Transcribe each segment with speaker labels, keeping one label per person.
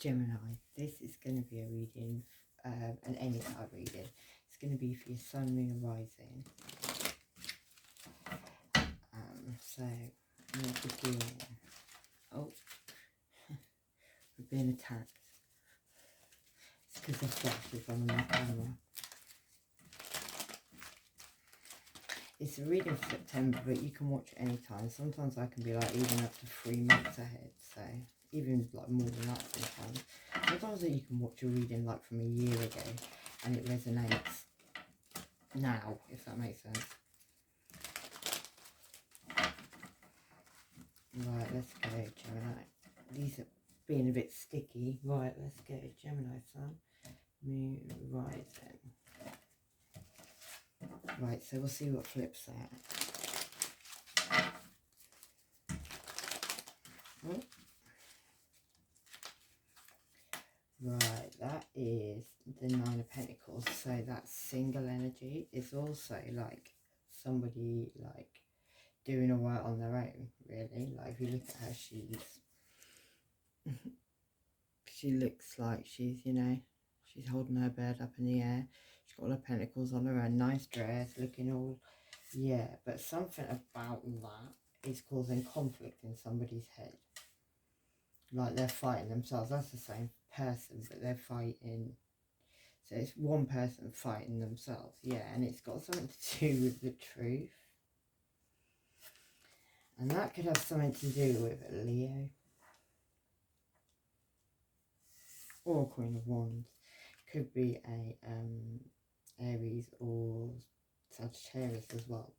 Speaker 1: Gemini, this is going to be a reading, an any card reading. It's going to be for your sun, moon, and rising. So, we'll begin. Oh, we're being attacked. It's because the flash is on my camera. It's a reading for September, but you can watch it anytime. Sometimes I can be like even up to 3 months ahead, so even like more than that sometimes. Sometimes you can watch a reading like from a year ago and it resonates now, if that makes sense. Right, let's go, Gemini. These are being a bit sticky. Right, let's go, Gemini, sun, moon, rising. Right, so we'll see what flips out. Oh. Right, that is the Nine of Pentacles. So that's single energy. It's also like somebody like doing all right on their own, really. Like if you look at her, she looks like she's, you know, she's holding her bird up in the air. She's got all her pentacles on her own, nice dress, looking all, yeah. But something about that is causing conflict in somebody's head. Like they're fighting themselves. That's the same person, but they're fighting. So it's one person fighting themselves, yeah. And it's got something to do with the truth. And that could have something to do with a Leo. Or a Queen of Wands. Could be a Aries or Sagittarius as well,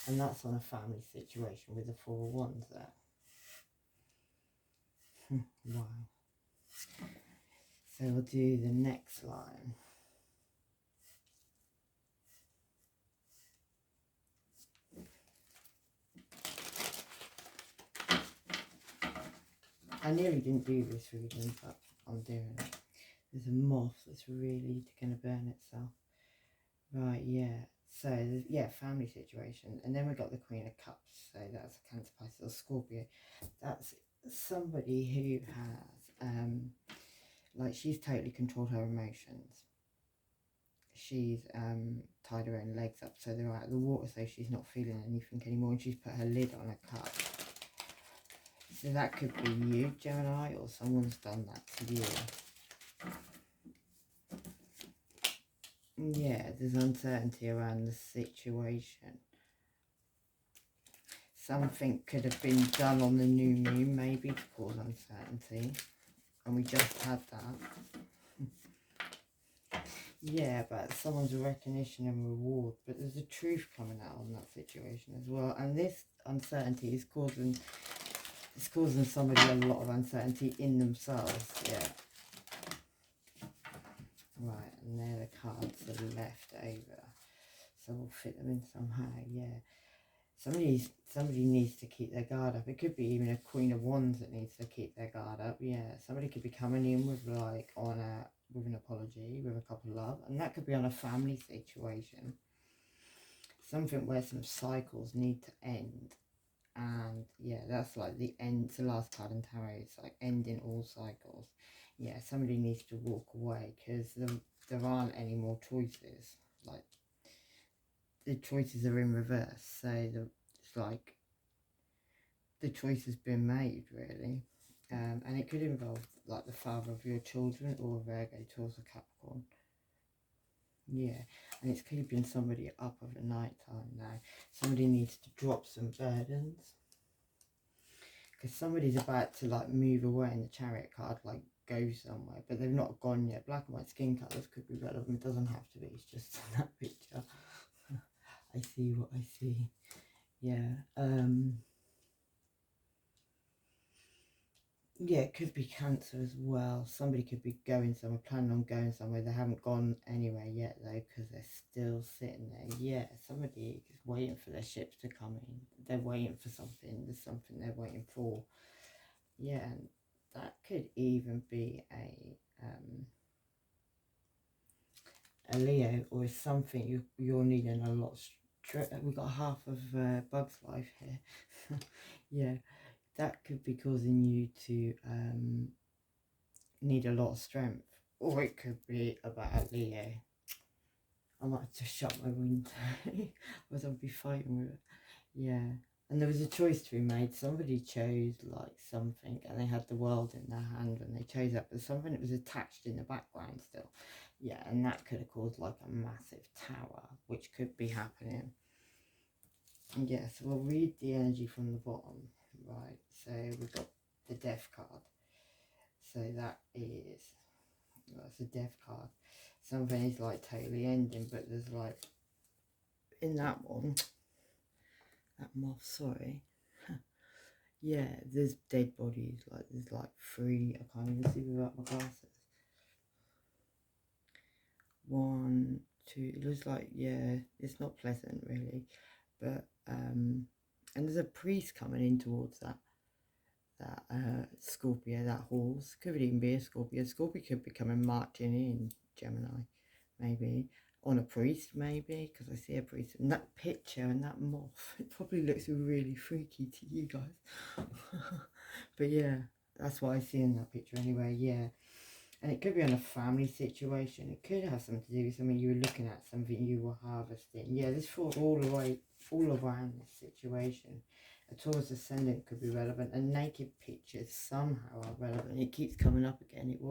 Speaker 1: and that's on a family situation with the Four of Wands there. Wow. So we'll do the next line. I nearly didn't do this reading, but I'm doing it. There's a moth that's really going to burn itself. Right, yeah. So, yeah, family situation. And then we've got the Queen of Cups. So that's a Cancer, Pisces or Scorpio. That's somebody who has, like, she's totally controlled her emotions. She's tied her own legs up so they're out of the water, so she's not feeling anything anymore. And she's put her lid on a cup. So that could be you, Gemini, or someone's done that to you. Yeah, there's uncertainty around the situation. Something could have been done on the new moon, maybe, to cause uncertainty. And we just had that. Yeah, but someone's recognition and reward. But there's a truth coming out on that situation as well. And this uncertainty is causing somebody a lot of uncertainty in themselves. Yeah. Right, and they're the cards that are left over. So we'll fit them in somehow, yeah. Somebody needs to keep their guard up. It could be even a Queen of Wands that needs to keep their guard up, yeah. Somebody could be coming in with like with an apology, with a couple of love. And that could be on a family situation. Something where some cycles need to end. And yeah, that's like the end. It's the last card in tarot. It's like ending all cycles. Yeah, somebody needs to walk away because there aren't any more choices. Like the choices are in reverse. So it's like the choice has been made really, and it could involve like the father of your children or Virgo, Taurus, or Capricorn. Yeah, and it's keeping somebody up of the night time now. Somebody needs to drop some burdens. Because somebody's about to like move away in the Chariot card, like go somewhere, but they've not gone yet. Black and white skin colours could be relevant. It doesn't have to be. It's just that picture. I see what I see. Yeah. Yeah, it could be Cancer as well. Somebody could be going somewhere, planning on going somewhere. They haven't gone anywhere yet though, because they're still sitting there. Yeah, somebody is waiting for their ships to come in. They're waiting for something. There's something they're waiting for. Yeah, and that could even be a Leo, or something you're needing a lot. We've got half of Bug's life here. Yeah, that could be causing you to need a lot of strength. Or it could be about a Leo. I might have to shut my window, or I'll be fighting with it. Yeah. And there was a choice to be made. Somebody chose like something and they had the world in their hand when they chose that, but something that was attached in the background still. Yeah, and that could have caused like a massive tower, which could be happening. Yeah, so we'll read the energy from the bottom. Right, so we've got the death card. So that's a death card. Something is like totally ending, but there's like, in that one, that moth, sorry. Yeah, there's dead bodies, like there's like 3, I can't even see without my glasses. 1, 2, it looks like, yeah, it's not pleasant really, but and there's a priest coming in towards that Scorpio, that horse. Could even be a Scorpio. Scorpio could be coming marching in, Gemini, maybe. On a priest, maybe, because I see a priest. And that picture and that moth, it probably looks really freaky to you guys. But yeah, that's what I see in that picture anyway, yeah. And it could be on a family situation. It could have something to do with something you were looking at, something you were harvesting. Yeah, this falls all around this situation. A Taurus ascendant could be relevant, and naked pictures somehow are relevant. It keeps coming up again. It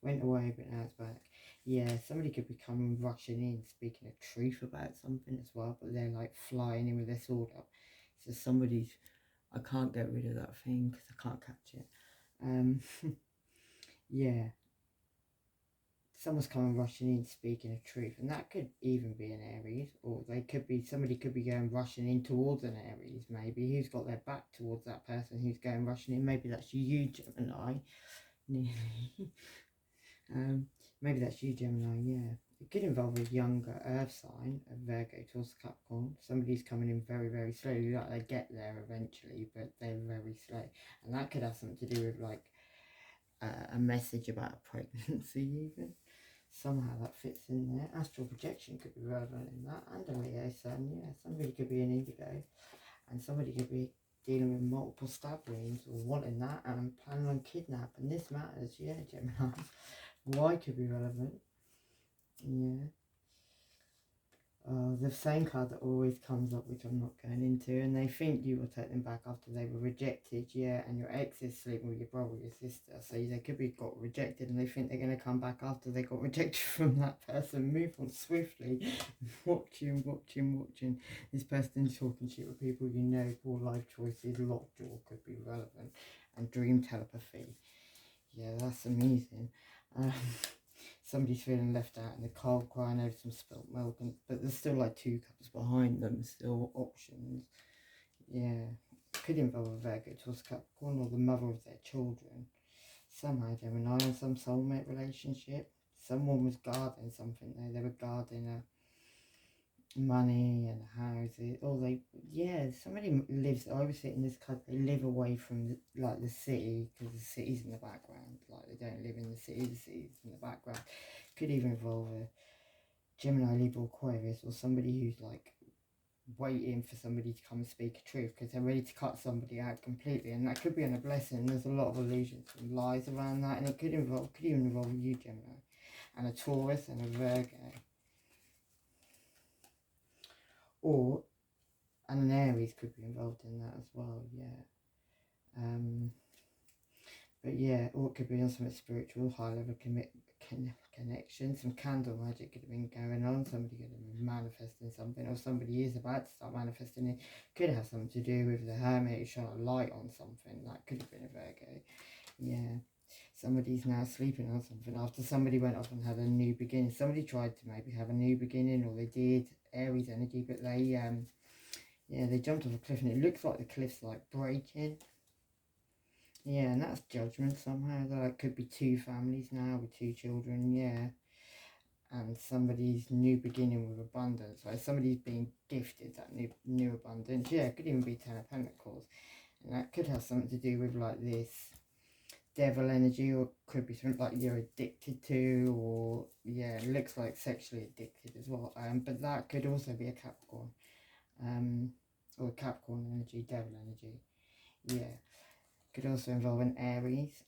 Speaker 1: went away, but now it's back. Yeah, somebody could be coming rushing in, speaking a truth about something as well, but they're like flying in with their sword up. So I can't get rid of that thing because I can't catch it. Yeah. Someone's coming rushing in speaking a truth, and that could even be an Aries, or somebody could be going rushing in towards an Aries, maybe, who's got their back towards that person who's going rushing in. Maybe that's you, Gemini. Maybe that's you, Gemini, yeah. It could involve a younger earth sign, a Virgo, Taurus, Capricorn. Somebody's coming in very, very slowly, like they get there eventually, but they're very slow. And that could have something to do with like a message about a pregnancy even. Somehow that fits in there. Astral projection could be relevant in that, and a Leo sun, yeah. Somebody could be an indigo, and somebody could be dealing with multiple stab wounds or wanting that and planning on kidnapping. This matters, yeah, Gemini. Why could be relevant, yeah. The same card that always comes up, which I'm not going into, and they think you will take them back after they were rejected, yeah, and your ex is sleeping with your brother or your sister, so they could be got rejected and they think they're going to come back after they got rejected from that person. Move on swiftly. Watching. This person talking shit with people you know, poor life choices, lockjaw could be relevant, and dream telepathy. Yeah, that's amazing. Somebody's feeling left out in the cold, crying over some spilt milk, but there's still like 2 cups behind them, still options. Yeah, could involve a Virgo, Taurus, Capricorn, or the mother of their children. Somehow Gemini in some soulmate relationship. Someone was guarding something though. They were guarding money and houses, or somebody lives, I was in this country, they live away from the city, because the city's in the background, like they don't live in the city's in the background. Could even involve a Gemini, Libra, Aquarius, or somebody who's like waiting for somebody to come and speak a truth because they're ready to cut somebody out completely, and that could be on a blessing. There's a lot of illusions and lies around that, and it could even involve you, Gemini, and a Taurus and a Virgo. And an Aries could be involved in that as well, yeah. But yeah, or it could be on something spiritual, high level connection. Some candle magic could have been going on. Somebody could have been manifesting something, or somebody is about to start manifesting it. Could have something to do with the hermit who shone a light on something. That could have been a Virgo, yeah. Somebody's now sleeping on something after somebody went off and had a new beginning. Somebody tried to maybe have a new beginning, or they did, Aries energy, but they they jumped off a cliff, and it looks like the cliff's like breaking. Yeah, and that's judgment somehow. There could be 2 families now with 2 children, yeah. And somebody's new beginning with abundance. Like somebody's being gifted that new abundance. Yeah, it could even be 10 of Pentacles. And that could have something to do with like this devil energy, or could be something like you're addicted to, or yeah, it looks like sexually addicted as well. But that could also be a Capricorn. Or Capricorn energy, devil energy. Yeah. Could also involve an Aries,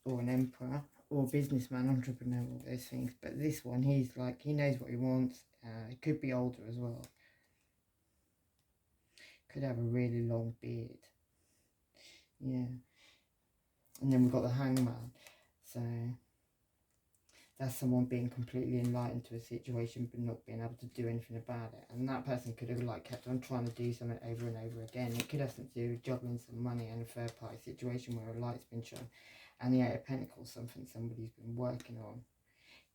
Speaker 1: or an Emperor, or businessman, entrepreneur, all those things. But this one, he's like, he knows what he wants. He could be older as well. Could have a really long beard. Yeah. And then we've got the hangman. So that's someone being completely enlightened to a situation but not being able to do anything about it. And that person could have like kept on trying to do something over and over again. It could have something to do with juggling some money and a third party situation where a light's been shown. And the Eight of Pentacles, something somebody's been working on.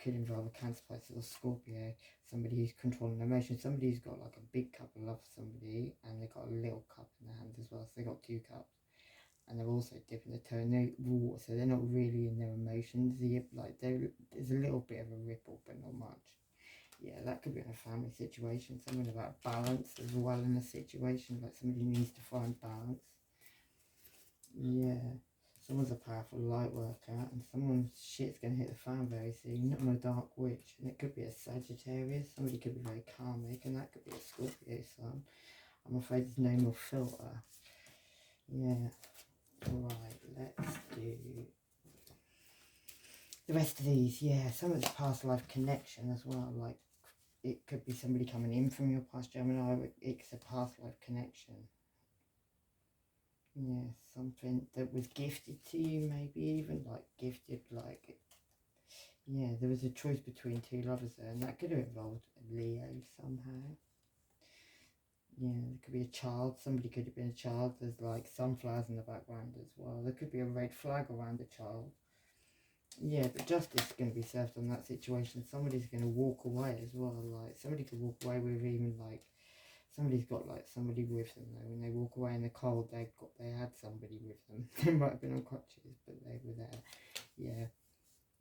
Speaker 1: Could involve a Cancer, Pisces or Scorpio. Somebody who's controlling emotions. Somebody who's got like a big cup of love for somebody and they've got a little cup in their hand as well. So they've got 2 cups. And they're also dipping the toe in the water, so they're not really in their emotions. Like there's a little bit of a ripple, but not much. Yeah, that could be in a family situation. Something about balance as well in a situation, like somebody needs to find balance. Yeah, someone's a powerful light worker, and someone's shit's gonna hit the fan very soon. Not on a dark witch, and it could be a Sagittarius. Somebody could be very karmic, and that could be a Scorpio sun. I'm afraid there's no more filter. Yeah. Right, let's do the rest of these. Yeah, some of it's past life connection as well. Like, it could be somebody coming in from your past Gemini. It's a past life connection. Yeah, something that was gifted to you, maybe even like gifted, like, yeah, there was a choice between 2 lovers there, and that could have involved a Leo somehow. Yeah, there could be a child. Somebody could have been a child. There's like sunflowers in the background as well. There could be a red flag around the child. Yeah, but justice is going to be served on that situation. Somebody's going to walk away as well. Like, somebody could walk away with even like, somebody's got like somebody with them though. When they walk away in the cold, they had somebody with them. They might have been on crutches, but they were there. Yeah.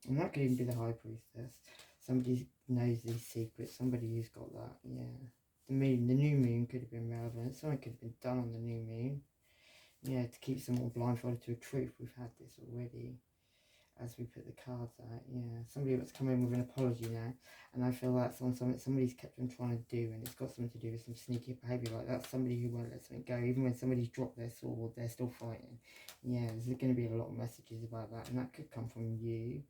Speaker 1: And that could even be the High Priestess. Somebody knows these secrets. Somebody who's got that. Yeah. The moon, the new moon could have been relevant. Something could have been done on the new moon. Yeah, to keep someone blindfolded to a truth. We've had this already as we put the cards out. Yeah, somebody that's come in with an apology now. And I feel that's on something somebody's kept on trying to do. And it's got something to do with some sneaky behaviour. Like that's somebody who won't let something go. Even when somebody's dropped their sword, they're still fighting. Yeah, there's going to be a lot of messages about that. And that could come from you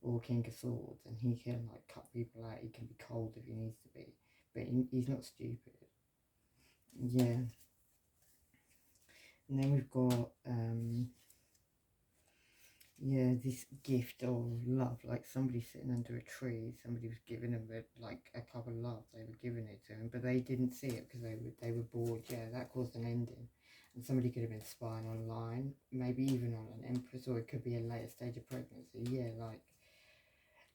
Speaker 1: or King of Swords. And he can like cut people out. He can be cold if he needs to be. But he's not stupid. Yeah. And then we've got, yeah, this gift of love. Like somebody sitting under a tree, somebody was giving them like a cup of love. They were giving it to them, but they didn't see it because they were bored. Yeah, that caused an ending. And somebody could have been spying online, maybe even on an empress, or it could be a later stage of pregnancy. Yeah,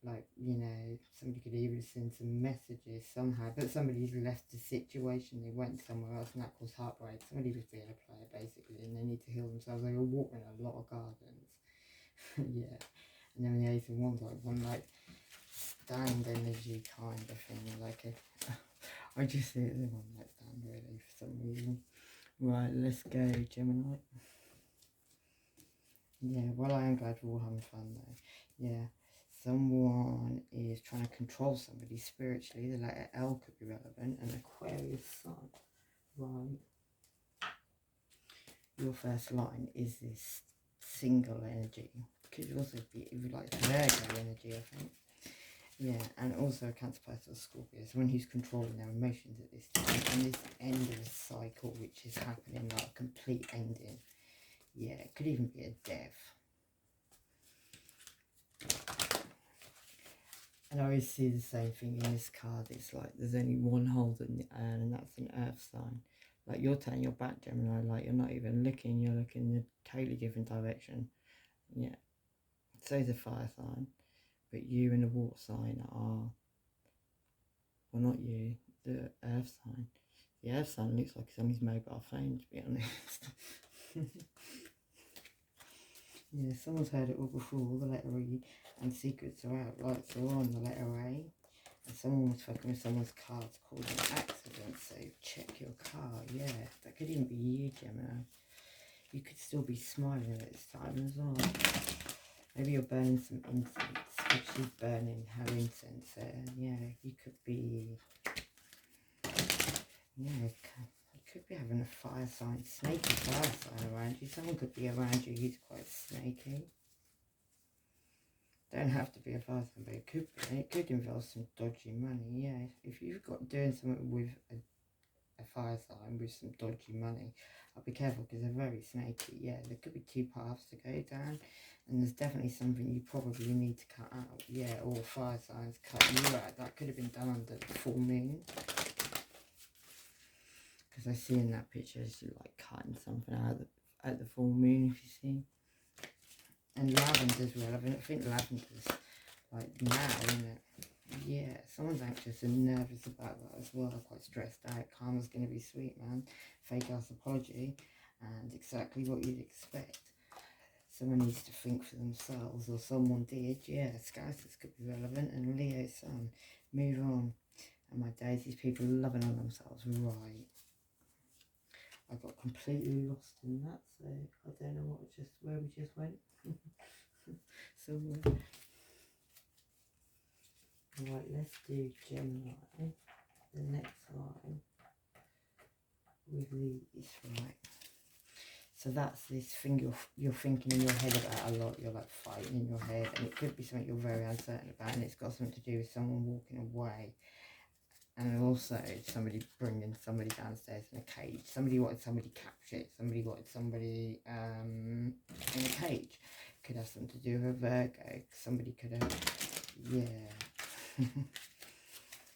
Speaker 1: like, you know, somebody could even send some messages somehow, but somebody's left the situation, they went somewhere else, and that caused heartbreak. Somebody was being a player, basically, and they need to heal themselves. They were watering a lot of gardens. Yeah. And then the Ace of Wands, like one, like, stand energy kind of thing, like a, I just see it as one night stand, really, for some reason. Right, let's go, Gemini. Yeah, well, I am glad we're all having fun, though. Yeah. Someone is trying to control somebody spiritually. The letter L could be relevant. And Aquarius sun. Right. Your first line is this single energy. Could also be, if you like, Virgo energy, I think. Yeah, and also a Cancer, Pisces or Scorpio. Someone who's controlling their emotions at this time. And this end of a cycle, which is happening, like a complete ending. Yeah, it could even be a death. And I always see the same thing in this card. It's like there's only one hole in the urn, and that's an earth sign. Like you're turning your back, Gemini, like you're not even looking, you're looking in a totally different direction. Yeah. So is a fire sign. But you and the water sign are, well, not you, the earth sign. The earth sign looks like it's on his mobile phone, to be honest. Yeah, someone's heard it all before, the letter E, and secrets are out, lights are on, the letter A. And someone was fucking with someone's cards called an accident, so check your car. Yeah, that could even be you, Gemini. You could still be smiling at this time as well. Maybe you're burning some incense, if she's burning her incense there. Yeah, you could be, yeah, you could be having a fire sign, snaky fire sign around you. Someone could be around you who's quite snaky. Don't have to be a fire sign, but it could be. And it could involve some dodgy money. Yeah, if you've got doing something with a fire sign with some dodgy money, I'll be careful because they're very snaky. Yeah, there could be two paths to go down, and there's definitely something you probably need to cut out. Yeah, or fire signs cut you out. That could have been done under the full moon. Because I see in that picture, it's like cutting something out at the full moon, if you see. And lavender's relevant. I think lavender's like now, isn't it? Yeah, someone's anxious and nervous about that as well. Quite stressed out. Karma's going to be sweet, man. Fake ass apology, and exactly what you'd expect. Someone needs to think for themselves, or someone did. Yeah, Scousers could be relevant, and Leo Sun. Move on. And my days, these people loving on themselves. Right. I got completely lost in that, so I don't know where we just went. Somewhere. Right, let's do Gemini, the next line with these, right. So that's this thing you're thinking in your head about a lot. You're like fighting in your head, and it could be something you're very uncertain about, and it's got something to do with someone walking away. And also somebody bringing somebody downstairs in a cage. Somebody wanted somebody captured. Somebody wanted somebody in a cage. Could have something to do with a Virgo. Somebody could have, yeah.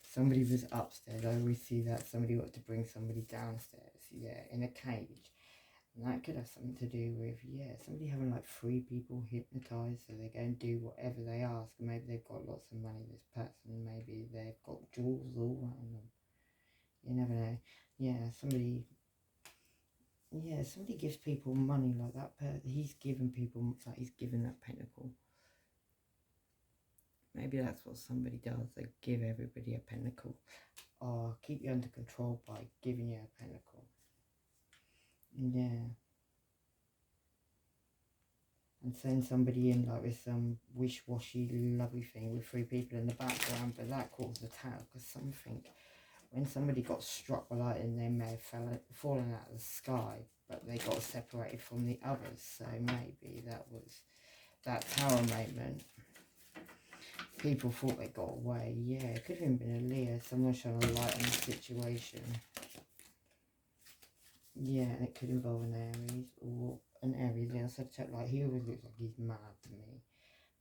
Speaker 1: Somebody was upstairs. I always see that. Somebody wanted to bring somebody downstairs. Yeah, in a cage. And that could have something to do with, yeah, somebody having like 3 people hypnotised, so they go and do whatever they ask. Maybe they've got lots of money, this person, maybe they've got jewels all around them. You never know. Yeah, somebody gives people money like that. He's giving people, it's like he's giving that pentacle. Maybe that's what somebody does. They give everybody a pentacle. Or keep you under control by giving you a pentacle. Yeah. And send somebody in like with some wish-washy lovely thing with 3 people in the background, but that caused a tale because something, when somebody got struck by lightning, they may have fallen out of the sky, but they got separated from the others. So maybe that was that tower moment. People thought they got away. Yeah, it could have even been a Leo. Someone shone a light on the situation. Yeah, and it could involve an Aries or an Aries. Yeah, so like he always looks like he's mad to me.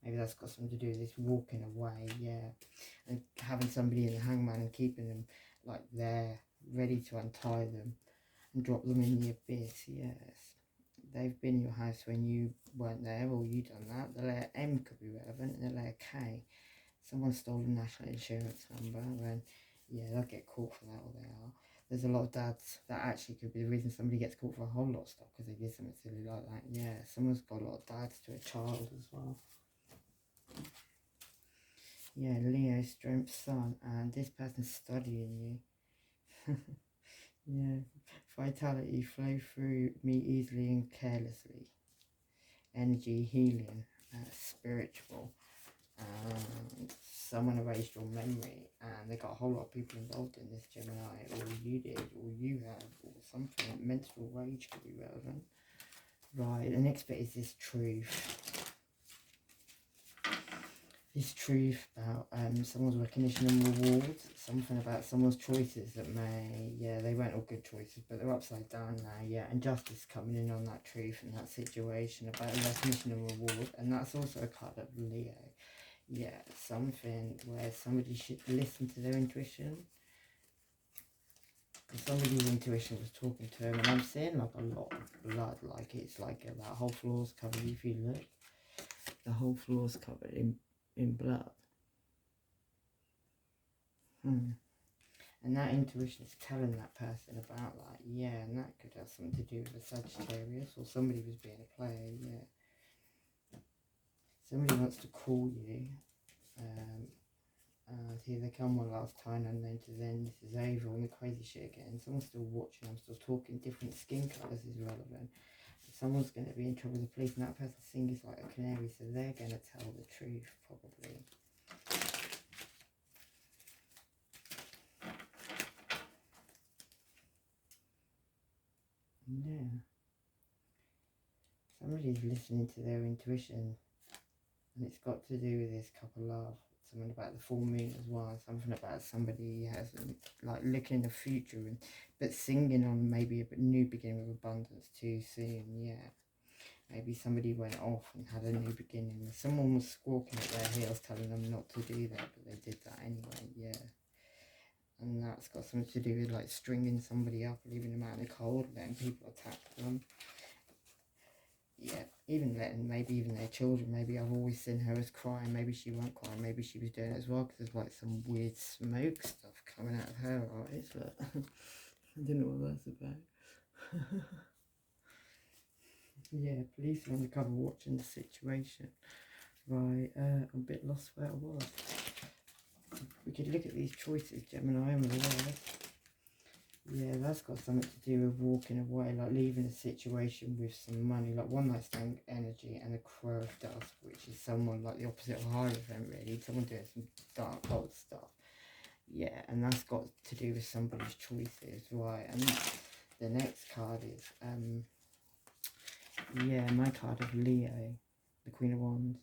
Speaker 1: Maybe that's got something to do with this walking away. Yeah, and having somebody in the hangman and keeping them like there, ready to untie them and drop them in the abyss. Yes, they've been in your house when you weren't there, or you done that. The letter M could be relevant, and the letter K. Someone stole a national insurance number, and yeah, they'll get caught for that, or they are. There's a lot of dads that actually could be the reason somebody gets caught for a whole lot of stuff because they did something silly like that. Yeah, someone's got a lot of dads to a child as well. Yeah, Leo, strength, sun, and this person's studying you. Yeah, vitality, flow through me easily and carelessly. Energy, healing, spiritual. And someone erased your memory, and they got a whole lot of people involved in this, Gemini, or you did, or you have, or something. Mental rage could be relevant. Right, the next bit is this truth. This truth about someone's recognition and rewards. Something about someone's choices that they weren't all good choices, but they're upside down now, yeah. And justice coming in on that truth and that situation about recognition and reward. And that's also a card of Leo. Yeah, something where somebody should listen to their intuition. Because somebody's intuition was talking to them, and I'm seeing like a lot of blood. Like it's like that whole floor's covered. If you look, the whole floor's covered in blood. And that intuition is telling that person about that. Yeah, and that could have something to do with a Sagittarius, or somebody was being a player. Yeah, somebody wants to call you. And here they come one last time, and then to then this is over, and the crazy shit again. Someone's still watching, I'm still talking, different skin colours is relevant. Someone's going to be in trouble with the police, and that person's sing is like a canary, so they're going to tell the truth, probably. Yeah. Somebody's listening to their intuition. And it's got to do with this couple love. Something about the full moon as well. Something about somebody hasn't, like, looking in the future, and but singing on maybe a new beginning with abundance too soon. Yeah. Maybe somebody went off and had a new beginning. Someone was squawking at their heels telling them not to do that, but they did that anyway, yeah. And that's got something to do with, like, stringing somebody up, leaving them out in the cold, letting people attack them. Yeah, even letting, maybe even their children. Maybe I've always seen her as crying. Maybe she won't cry. Maybe she was doing it as well, because there's, like, some weird smoke stuff coming out of her eyes. But I don't know what that's about. Yeah, police are undercover watching the situation. Right, I'm a bit lost where I was. We could look at these choices, Gemini, and Wallace. Yeah, that's got something to do with walking away, like leaving a situation with some money, like one night stand energy, and a crow of dust, which is someone like the opposite of Hierophant, really. Someone doing some dark old stuff. Yeah, and that's got to do with somebody's choices, right? And the next card is, yeah, my card of Leo, the Queen of Wands.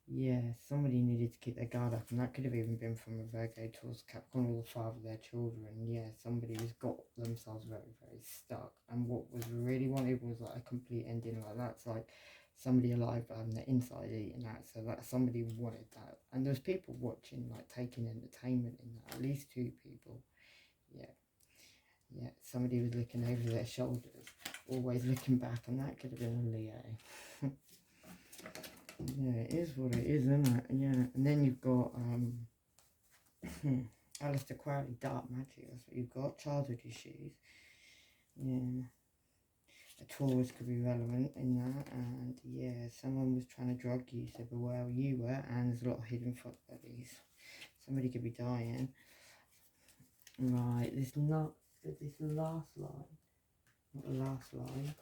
Speaker 1: Yeah, somebody needed to keep their guard up, and that could have even been from a Virgo towards Capricorn, or the father of their children. Yeah, somebody has got themselves very, very stuck, and what was really wanted was like a complete ending. Like, that's like somebody alive but having the inside eating out, so that somebody wanted that. And there's people watching, like, taking entertainment in that, at least 2 people. Yeah, somebody was looking over their shoulders, always looking back, and that could have been a Leo. Yeah, it is what it is, isn't it? Yeah, and then you've got Aleister Crowley, dark magic. That's what you've got. Childhood issues. Yeah, a Taurus could be relevant in that, and yeah, someone was trying to drug you, so beware you were, and there's a lot of hidden fuck buddies. Somebody could be dying. Right, this last line, not the last line.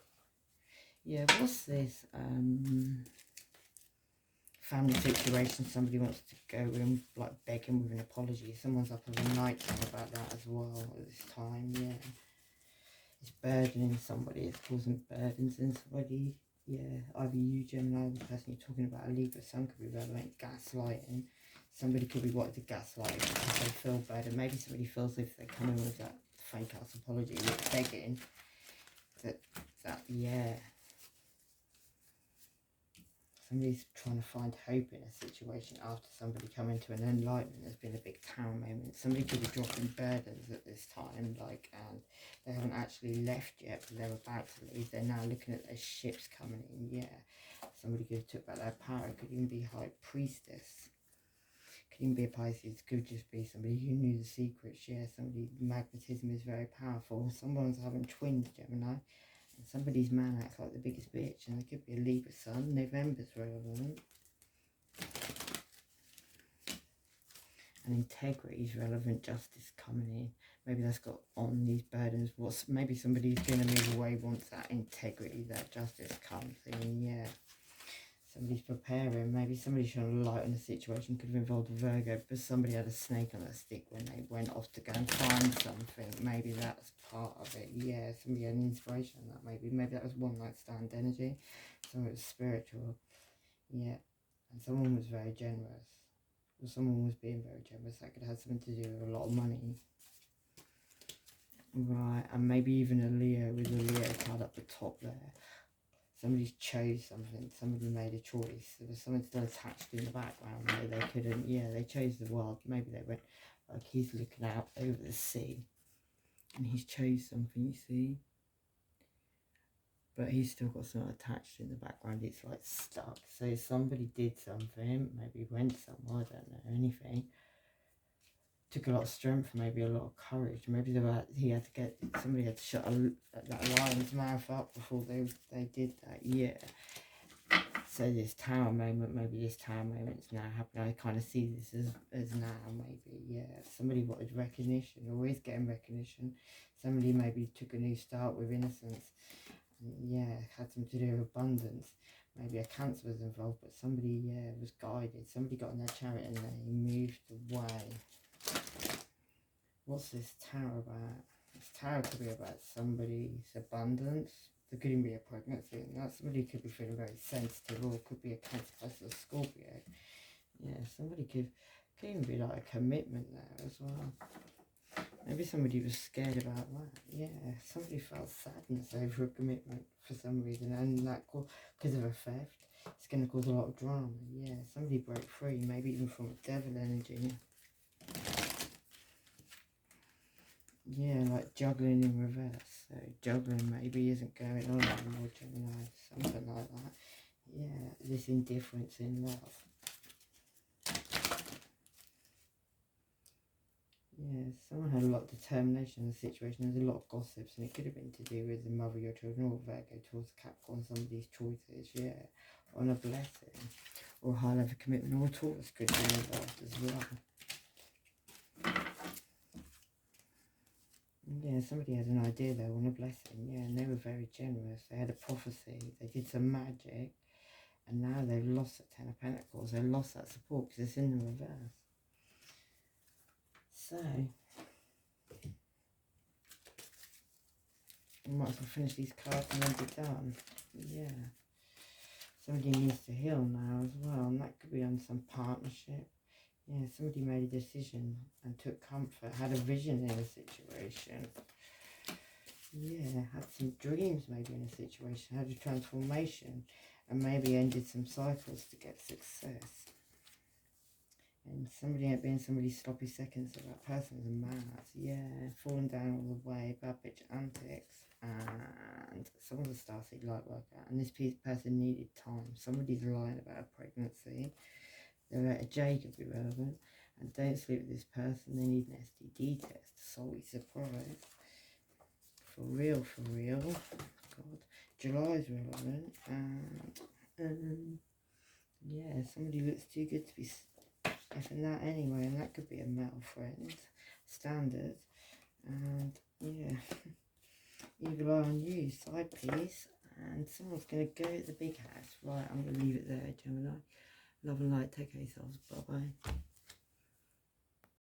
Speaker 1: Yeah, what's this? Family situation, somebody wants to go in, like, begging with an apology. Someone's up all night about that as well at this time, yeah. It's burdening somebody, it's causing burdens in somebody. Yeah, either you, Gemini, or the person you're talking about, a Libra, some could be relevant, gaslighting. Somebody could be wanting to gaslight because they feel burdened. Maybe somebody feels if they come in with that fake ass apology, with begging, that yeah. Somebody's trying to find hope in a situation after somebody coming to an enlightenment. There's been a big tower moment. Somebody could be dropping burdens at this time, like, and they haven't actually left yet, but they're about to leave. They're now looking at their ships coming in, yeah. Somebody could have took back their power. It could even be High Priestess. Could even be a Pisces. Could just be somebody who knew the secrets, yeah. Somebody, magnetism is very powerful. Someone's having twins, Gemini. And somebody's man acts like the biggest bitch, and there could be a Libra sun. November's relevant. And integrity is relevant, justice coming in. Maybe that's got on these burdens. Maybe somebody's going to move away once that integrity, that justice comes in, yeah. Somebody's preparing. Maybe somebody's trying to lighten the situation. Could have involved a Virgo, but somebody had a snake on their stick when they went off to go and find something. Maybe that's part of it. Yeah, somebody had an inspiration on that. Maybe that was one night stand energy. Some of it was spiritual. Yeah, and someone was very generous. Or someone was being very generous. That could have something to do with a lot of money. Right, and maybe even a Leo with a Leo card up the top there. Somebody chose something, somebody made a choice. There was something still attached in the background where they couldn't, yeah, they chose the world. Maybe they went, like, he's looking out over the sea and he's chose something, you see. But he's still got something attached in the background, it's like stuck. So somebody did something, maybe went somewhere, I don't know, anything. Took a lot of strength, maybe a lot of courage. Maybe somebody had to shut that lion's mouth up before they did that, yeah. So this tower moment, maybe this tower moment's now happening. I kind of see this as now, maybe, yeah. Somebody wanted recognition, always getting recognition. Somebody maybe took a new start with innocence. And, yeah, had something to do with abundance. Maybe a Cancer was involved, but somebody, yeah, was guided. Somebody got in their chariot and they moved away. What's this tower about? This tower could be about somebody's abundance, There could even be a pregnancy, and that somebody could be feeling very sensitive, or could be a Cancer plus a Scorpio. Yeah, somebody could even be like a commitment there as well. Maybe somebody was scared about that. Yeah, somebody felt sadness over a commitment for some reason, and that because of a theft, it's going to cause a lot of drama. Yeah, somebody broke free, maybe even from a devil energy. Yeah, like juggling in reverse. So juggling maybe isn't going on anymore, Gemini, something like that. Yeah, this indifference in love. Yeah, someone had a lot of determination in the situation. There's a lot of gossips, and it could have been to do with the mother of your children, or Virgo towards Capricorn, some of these choices, yeah. On a blessing, or high level commitment, or Taurus could be involved as well. Yeah, somebody had an idea though on a blessing, yeah, and they were very generous. They had a prophecy, they did some magic, and now they've lost the Ten of Pentacles. They lost that support because it's in the reverse. So, we might as well finish these cards and then be done. Yeah. Somebody needs to heal now as well, and that could be on some partnership. Yeah, somebody made a decision and took comfort, had a vision in a situation. Yeah, had some dreams maybe in a situation, had a transformation, and maybe ended some cycles to get success. And somebody ain't being somebody's sloppy seconds, so that person's a mad. Yeah, falling down all the way, bad bitch antics. And some of the starseed light worker, and this person needed time. Somebody's lying about a pregnancy. The letter J could be relevant. And don't sleep with this person, they need an STD test. Salty surprise. For real, for real. God, July's relevant. And yeah, somebody looks too good to be effing that anyway, and that could be a male friend. Standard. And yeah. Evil eye on you, side piece, and someone's going to go at the big house. Right, I'm going to leave it there, Gemini. Love and light, take care of yourselves, bye bye.